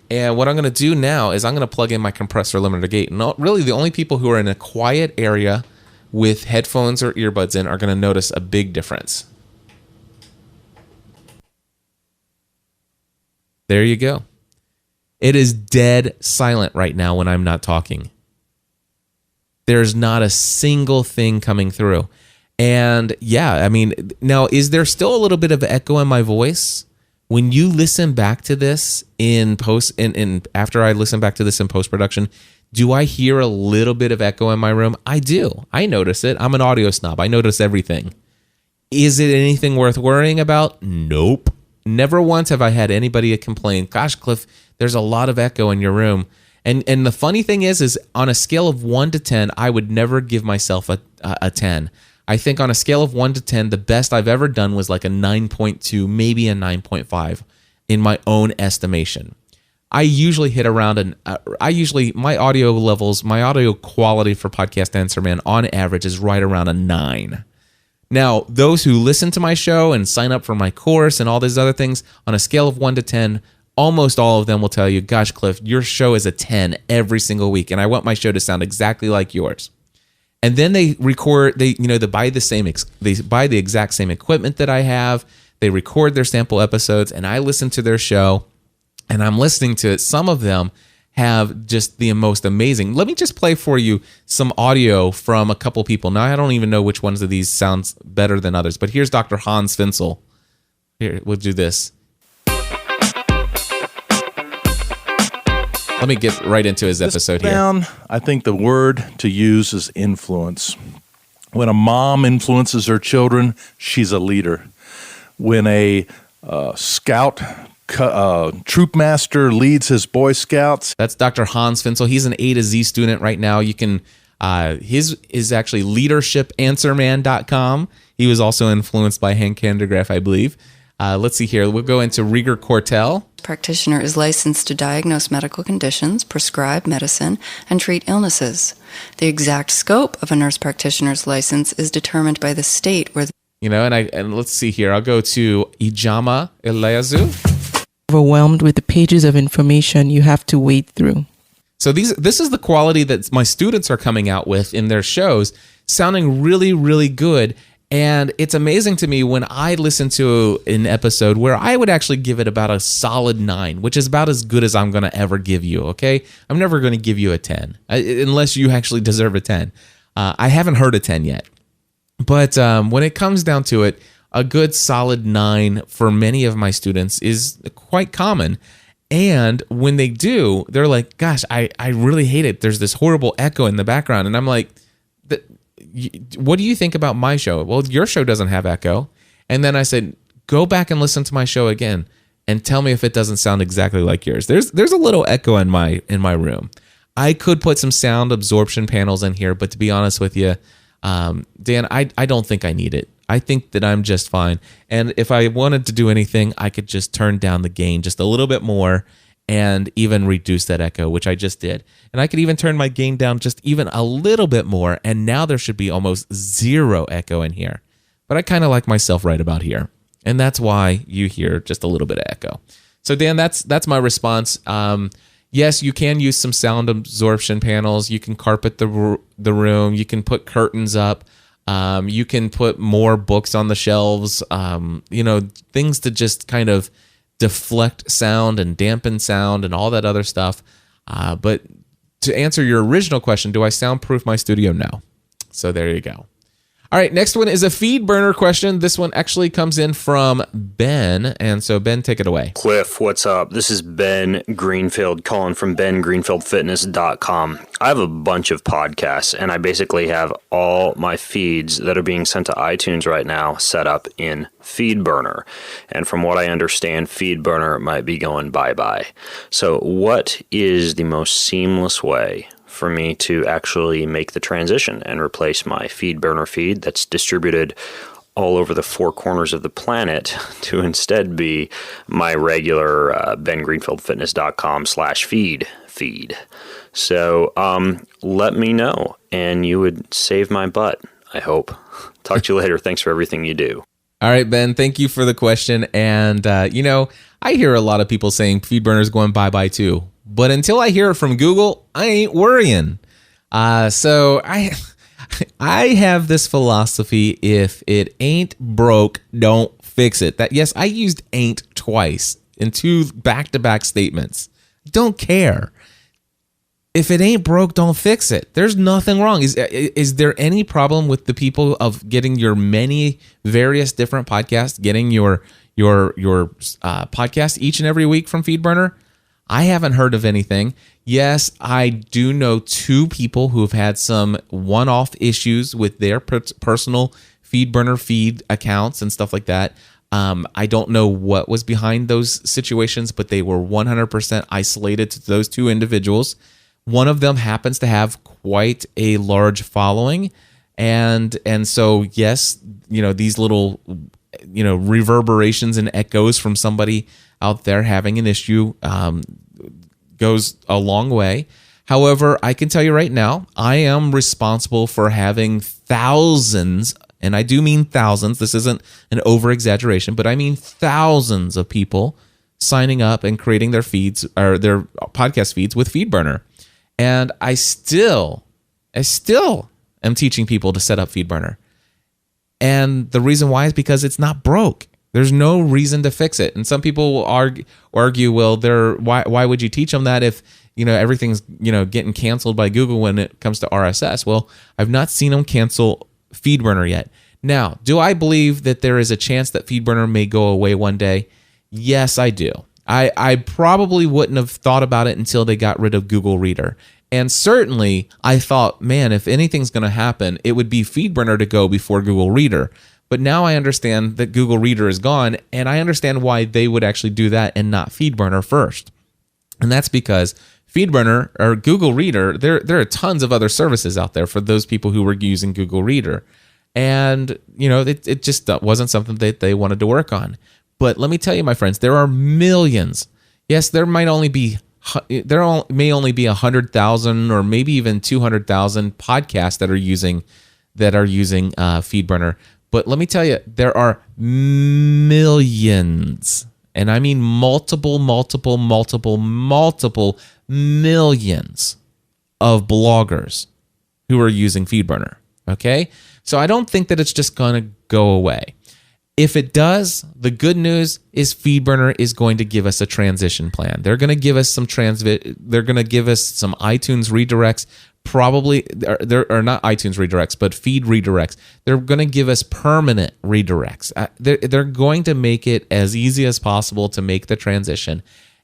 And what I'm going to do now is I'm going to plug in my compressor limiter gate. And really, the only people who are in a quiet area with headphones or earbuds in are going to notice a big difference. There you go. It is dead silent right now when I'm not talking. There's not a single thing coming through. And yeah, I mean, now, is there still a little bit of echo in my voice? When you listen back to this in post, and after I listen back to this in post-production, do I hear a little bit of echo in my room? I do. I notice it. I'm an audio snob. I notice everything. Is it anything worth worrying about? Nope. Never once have I had anybody complain, gosh, Cliff, there's a lot of echo in your room. And the funny thing is on a scale of 1 to 10, I would never give myself a 10. I think on a scale of 1 to 10, the best I've ever done was like a 9.2, maybe a 9.5 in my own estimation. I usually hit around my audio levels, my audio quality for Podcast Answer Man on average is right around a 9. Now, those who listen to my show and sign up for my course and all these other things, on a scale of 1 to 10, almost all of them will tell you, gosh, Cliff, your show is a 10 every single week, and I want my show to sound exactly like yours. And then they record, they buy the exact same equipment that I have. They record their sample episodes, and I listen to their show, and I'm listening to it. Some of them have just the most amazing. Let me just play for you some audio from a couple people. Now, I don't even know which ones of these sounds better than others, but here's Dr. Hans Finzel. Here, we'll do this. Let me get right into his episode here. I think the word to use is influence. When a mom influences her children, she's a leader. When a scout troop master leads his Boy Scouts. That's Dr. Hans Finzel. He's an A to Z student right now. You can his is actually leadershipanswerman.com. He was also influenced by Hank Kandergraff, I believe. Let's see here. We'll go into Rieger Cortell. Practitioner is licensed to diagnose medical conditions, prescribe medicine, and treat illnesses. The exact scope of a nurse practitioner's license is determined by the state where and let's see here. I'll go to Ijama Eleazu. Overwhelmed with the pages of information you have to wade through. So this is the quality that my students are coming out with in their shows, sounding really, really good. And it's amazing to me when I listen to an episode where I would actually give it about a solid 9, which is about as good as I'm going to ever give you, okay? I'm never going to give you a 10, unless you actually deserve a 10. I haven't heard a 10 yet. But when it comes down to it, a good solid 9 for many of my students is quite common. And when they do, they're like, gosh, I really hate it. There's this horrible echo in the background. And I'm like, what do you think about my show? Well, your show doesn't have echo. And then I said, go back and listen to my show again and tell me if it doesn't sound exactly like yours. There's a little echo in my room. I could put some sound absorption panels in here, but to be honest with you, Dan, I don't think I need it. I think that I'm just fine. And if I wanted to do anything, I could just turn down the gain just a little bit more and even reduce that echo, which I just did. And I could even turn my gain down just even a little bit more, and now there should be almost zero echo in here. But I kind of like myself right about here, and that's why you hear just a little bit of echo. So Dan, that's my response. Yes, you can use some sound absorption panels. You can carpet the room. You can put curtains up. You can put more books on the shelves. Things to just kind of deflect sound and dampen sound and all that other stuff. But to answer your original question, do I soundproof my studio? No. So there you go. All right, next one is a feed burner question. This one actually comes in from Ben. And so, Ben, take it away. Cliff, what's up? This is Ben Greenfield calling from bengreenfieldfitness.com. I have a bunch of podcasts, and I basically have all my feeds that are being sent to iTunes right now set up in FeedBurner. And from what I understand, FeedBurner might be going bye-bye. So what is the most seamless way for me to actually make the transition and replace my FeedBurner feed that's distributed all over the four corners of the planet to instead be my regular bengreenfieldfitness.com/feed? So let me know, and you would save my butt, I hope. Talk to you later. Thanks for everything you do. All right, Ben, thank you for the question. And, I hear a lot of people saying FeedBurner's going bye-bye too. But until I hear it from Google, I ain't worrying. So I I have this philosophy: if it ain't broke, don't fix it. That yes, I used "ain't" twice in 2 back-to-back statements. Don't care. If it ain't broke, don't fix it. There's nothing wrong. Is there any problem with the people of getting your many various different podcasts, getting your podcast each and every week from FeedBurner? I haven't heard of anything. Yes, I do know 2 people who have had some one-off issues with their personal FeedBurner feed accounts and stuff like that. I don't know what was behind those situations, but they were 100% isolated to those 2 individuals. One of them happens to have quite a large following, and so yes, these little reverberations and echoes from somebody out there having an issue goes a long way. However, I can tell you right now, I am responsible for having thousands, and I do mean thousands. This isn't an over-exaggeration, but I mean thousands of people signing up and creating their feeds or their podcast feeds with FeedBurner. And I still am teaching people to set up FeedBurner. And the reason why is because it's not broke. There's no reason to fix it. And some people will argue, well, why would you teach them that if everything's getting canceled by Google when it comes to RSS? Well, I've not seen them cancel FeedBurner yet. Now, do I believe that there is a chance that FeedBurner may go away one day? Yes, I do. I probably wouldn't have thought about it until they got rid of Google Reader. And certainly, I thought, man, if anything's going to happen, it would be FeedBurner to go before Google Reader. But now I understand that Google Reader is gone, and I understand why they would actually do that and not FeedBurner first. And that's because FeedBurner or Google Reader, there are tons of other services out there for those people who were using Google Reader. And, it just wasn't something that they wanted to work on. But let me tell you, my friends, there are millions. Yes, there may only be 100,000 or maybe even 200,000 podcasts that are using FeedBurner. But let me tell you, there are millions, and I mean multiple millions of bloggers who are using FeedBurner. Okay, so I don't think that it's just gonna go away. If it does, the good news is FeedBurner is going to give us a transition plan. They're going to give us some they're going to give us some iTunes redirects, probably there are not iTunes redirects, but feed redirects. They're going to give us permanent redirects. They're going to make it as easy as possible to make the transition.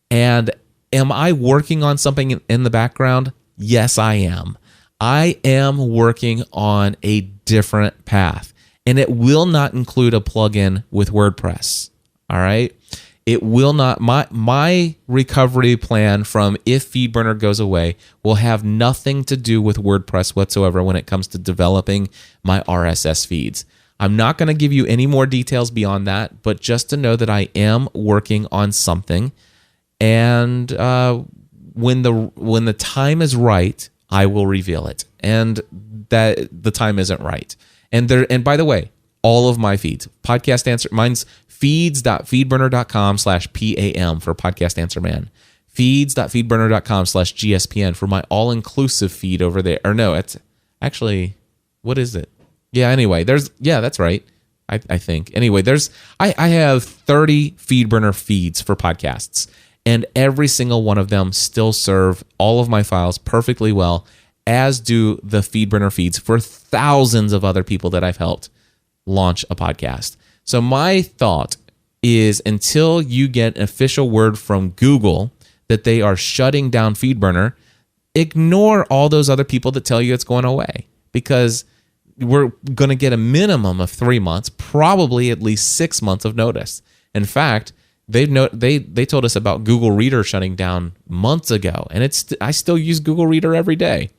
And am I working on something in the background? Yes, I am. I am working on a different path. And it will not include a plugin with WordPress. All right? It will not. My recovery plan from if FeedBurner goes away will have nothing to do with WordPress whatsoever when it comes to developing my RSS feeds. I'm not going to give you any more details beyond that, but just to know that I am working on something. And when the time is right, I will reveal it. And that the time isn't right. And by the way, all of my feeds, Podcast Answer, mine's feeds.feedburner.com/PAM for Podcast Answer Man. Feeds.feedburner.com/GSPN for my all-inclusive feed over there. Or no, it's actually, what is it? Yeah, anyway, that's right. I think. Anyway, I have 30 FeedBurner feeds for podcasts, and every single one of them still serve all of my files perfectly well, as do the FeedBurner feeds for thousands of other people that I've helped launch a podcast. So my thought is, until you get an official word from Google that they are shutting down FeedBurner, ignore all those other people that tell you it's going away, because we're going to get a minimum of 3 months, probably at least 6 months of notice. In fact, they told us about Google Reader shutting down months ago, and I still use Google Reader every day.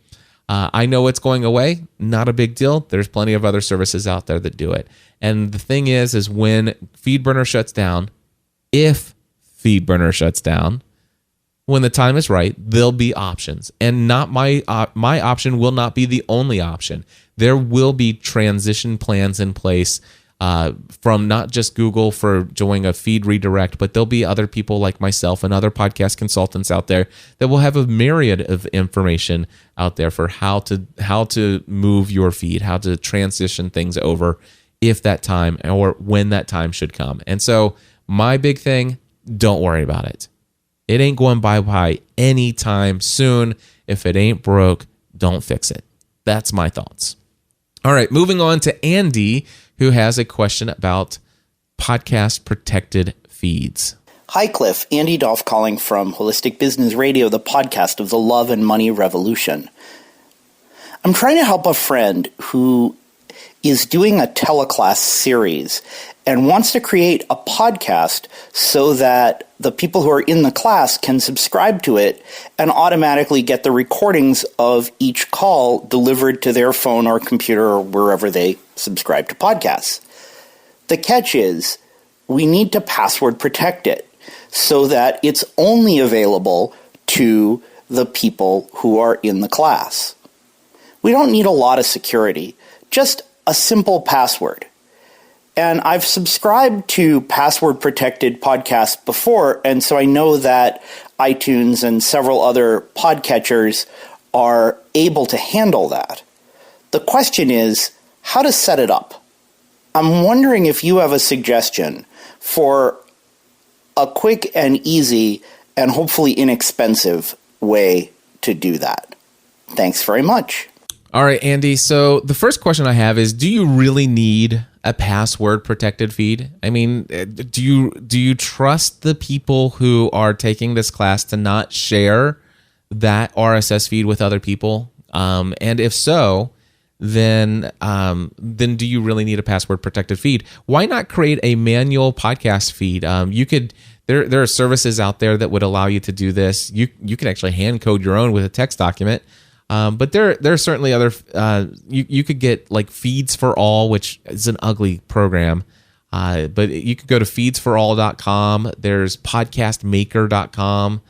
I know it's going away. Not a big deal. There's plenty of other services out there that do it. And the thing is when FeedBurner shuts down, if FeedBurner shuts down, when the time is right, there'll be options. And not my option will not be the only option. There will be transition plans in place from not just Google for doing a feed redirect, but there'll be other people like myself and other podcast consultants out there that will have a myriad of information out there for how to move your feed, how to transition things over if that time or when that time should come. And so my big thing, don't worry about it. It ain't going bye-bye anytime soon. If it ain't broke, don't fix it. That's my thoughts. All right, moving on to Andy, who has a question about podcast protected feeds. Hi, Cliff. Andy Dolph calling from Holistic Business Radio, the podcast of the Love and Money Revolution. I'm trying to help a friend who is doing a teleclass series and wants to create a podcast so that the people who are in the class can subscribe to it and automatically get the recordings of each call delivered to their phone or computer or wherever they subscribe to podcasts. The catch is we need to password protect it so that it's only available to the people who are in the class. We don't need a lot of security, just a simple password. And I've subscribed to password-protected podcasts before, and so I know that iTunes and several other podcatchers are able to handle that. The question is how to set it up. I'm wondering if you have a suggestion for a quick and easy and hopefully inexpensive way to do that. Thanks very much. All right, Andy. So the first question I have is, do you really need a password protected feed? I mean, do you trust the people who are taking this class to not share that RSS feed with other people? And if so, then do you really need a password protected feed? Why not create a manual podcast feed? You could. There are services out there that would allow you to do this. You can actually hand code your own with a text document. But there are certainly other, you could get like Feeds for All, which is an ugly program. But you could go to feedsforall.com. There's podcastmaker.com.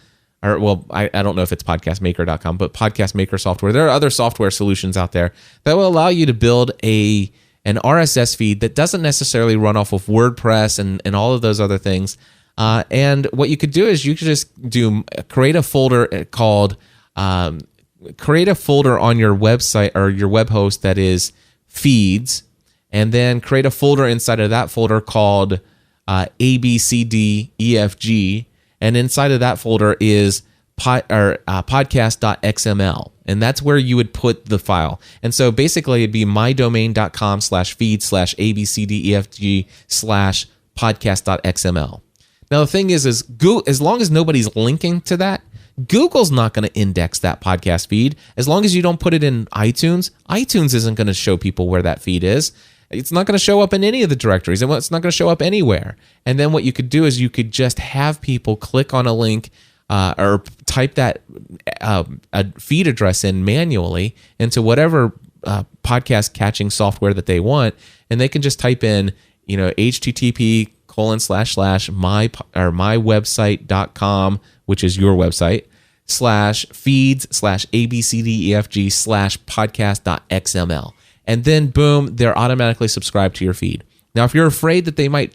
Or, well, I don't know if it's podcastmaker.com, but Podcast Maker software. There are other software solutions out there that will allow you to build an RSS feed that doesn't necessarily run off of WordPress and all of those other things. And what you could do is you could just create a folder called... create a folder on your website or your web host that is feeds, and then create a folder inside of that folder called ABCDEFG, and inside of that folder is podcast.xml, and that's where you would put the file. And so basically it'd be mydomain.com/feed/abcdefg/podcast.xml. Now the thing is Google, as long as nobody's linking to that, Google's not going to index that podcast feed. As long as you don't put it in iTunes, iTunes isn't going to show people where that feed is. It's not going to show up in any of the directories, and it's not going to show up anywhere. And then what you could do is you could just have people click on a link or type that a feed address in manually into whatever podcast catching software that they want, and they can just type in, http://mywebsite.com, which is your website, /feeds/abcdefg/podcast.xml. And then boom, they're automatically subscribed to your feed. Now, if you're afraid that they might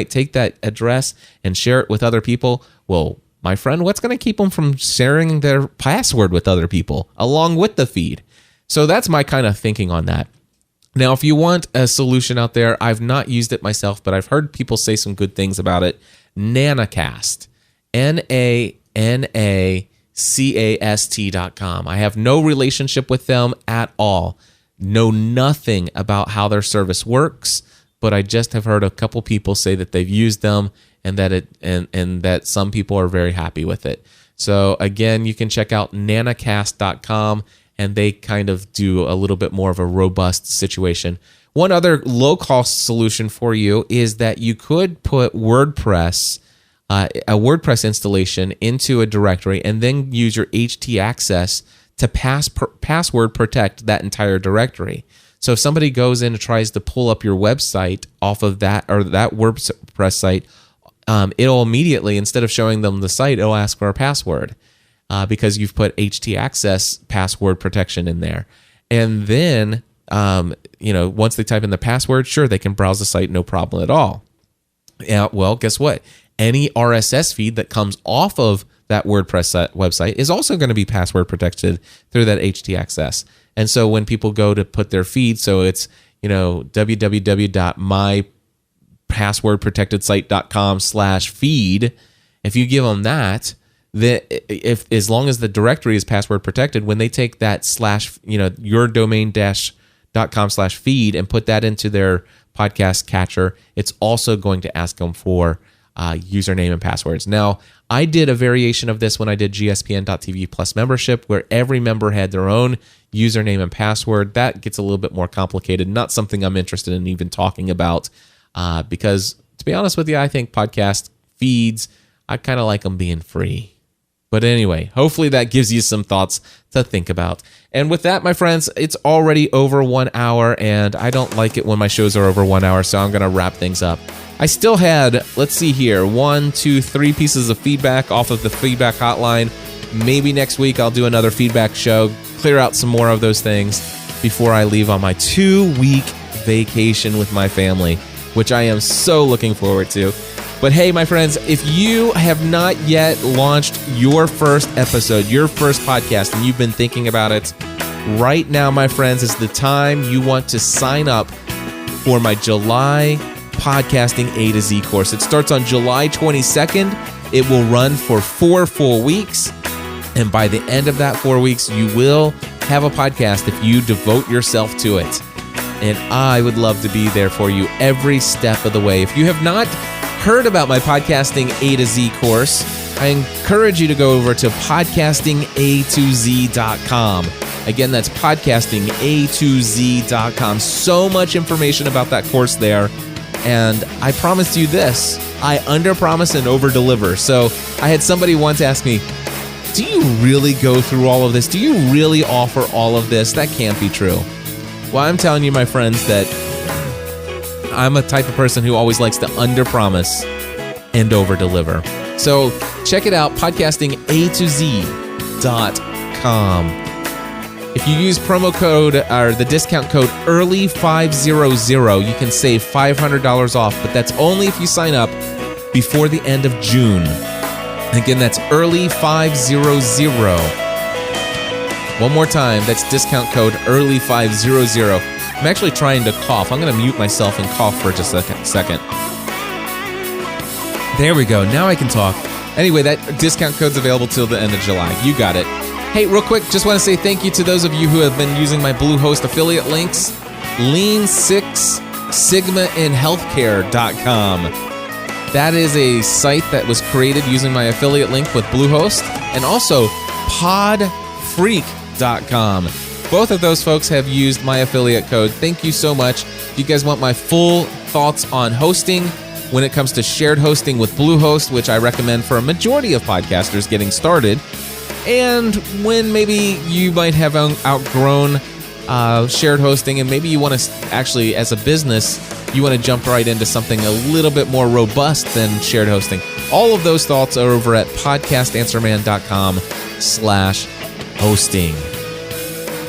take that address and share it with other people, well, my friend, what's going to keep them from sharing their password with other people along with the feed? So that's my kind of thinking on that. Now, if you want a solution out there, I've not used it myself, but I've heard people say some good things about it. Nanacast. NANACAST.com. I have no relationship with them at all. Know nothing about how their service works, but I just have heard a couple people say that they've used them and that that some people are very happy with it. So again, you can check out nanacast.com, and they kind of do a little bit more of a robust situation. One other low-cost solution for you is that you could put WordPress, a WordPress installation into a directory, and then use your htaccess to password protect that entire directory. So if somebody goes in and tries to pull up your website off of that or that WordPress site, it'll immediately, instead of showing them the site, it'll ask for a password because you've put htaccess password protection in there. And then once they type in the password, sure, they can browse the site, no problem at all. Yeah, well, guess what? Any RSS feed that comes off of that WordPress website is also going to be password protected through that htaccess. And so when people go to put their feed, so it's, www.mypasswordprotectedsite.com/feed, if you give them that, if as long as the directory is password protected, when they take that yourdomain-.com/feed and put that into their podcast catcher, it's also going to ask them for username and passwords. Now, I did a variation of this when I did gspn.tv plus membership, where every member had their own username and password. That gets a little bit more complicated. Not something I'm interested in even talking about because, to be honest with you, I think podcast feeds, I kind of like them being free. But anyway, hopefully that gives you some thoughts to think about. And with that, my friends, it's already over 1 hour, and I don't like it when my shows are over 1 hour, so I'm going to wrap things up. I still had, let's see here, 1, 2, 3 pieces of feedback off of the feedback hotline. Maybe next week I'll do another feedback show, clear out some more of those things before I leave on my 2-week vacation with my family, which I am so looking forward to. But hey, my friends, if you have not yet launched your first episode, your first podcast, and you've been thinking about it, right now, my friends, is the time you want to sign up for my July Podcasting A to Z course. It starts on July 22nd. It will run for 4 full weeks. And by the end of that 4 weeks, you will have a podcast if you devote yourself to it. And I would love to be there for you every step of the way. If you have not heard about my Podcasting A to Z course, I encourage you to go over to podcastinga2z.com. Again, that's podcastinga2z.com. So much information about that course there. And I promised you this. I under-promise and over-deliver. So I had somebody once ask me, do you really go through all of this? Do you really offer all of this? That can't be true. Well, I'm telling you, my friends, that I'm a type of person who always likes to under-promise and over-deliver. So check it out, podcastinga2z.com. If you use promo code or the discount code EARLY500, you can save $500 off, but that's only if you sign up before the end of June. Again, that's EARLY500. One more time, that's discount code EARLY500. I'm actually trying to cough. I'm going to mute myself and cough for just a second. There we go. Now I can talk. Anyway, that discount code's available till the end of July. You got it. Hey, real quick, just want to say thank you to those of you who have been using my Bluehost affiliate links. Lean Six Sigma in Healthcare.com. That is a site that was created using my affiliate link with Bluehost, and also PodFreak.com. Both of those folks have used my affiliate code. Thank you so much. If you guys want my full thoughts on hosting when it comes to shared hosting with Bluehost, which I recommend for a majority of podcasters getting started, and when maybe you might have outgrown shared hosting and maybe you want to actually, as a business, you want to jump right into something a little bit more robust than shared hosting. All of those thoughts are over at podcastanswerman.com/hosting.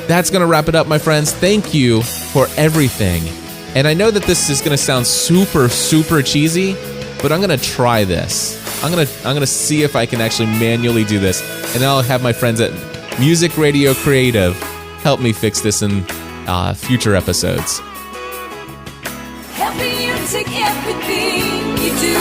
That's going to wrap it up, my friends. Thank you for everything. And I know that this is going to sound super, super cheesy, but I'm going to try this. I'm going to see if I can actually manually do this. And I'll have my friends at Music Radio Creative help me fix this in future episodes. Helping you take everything you do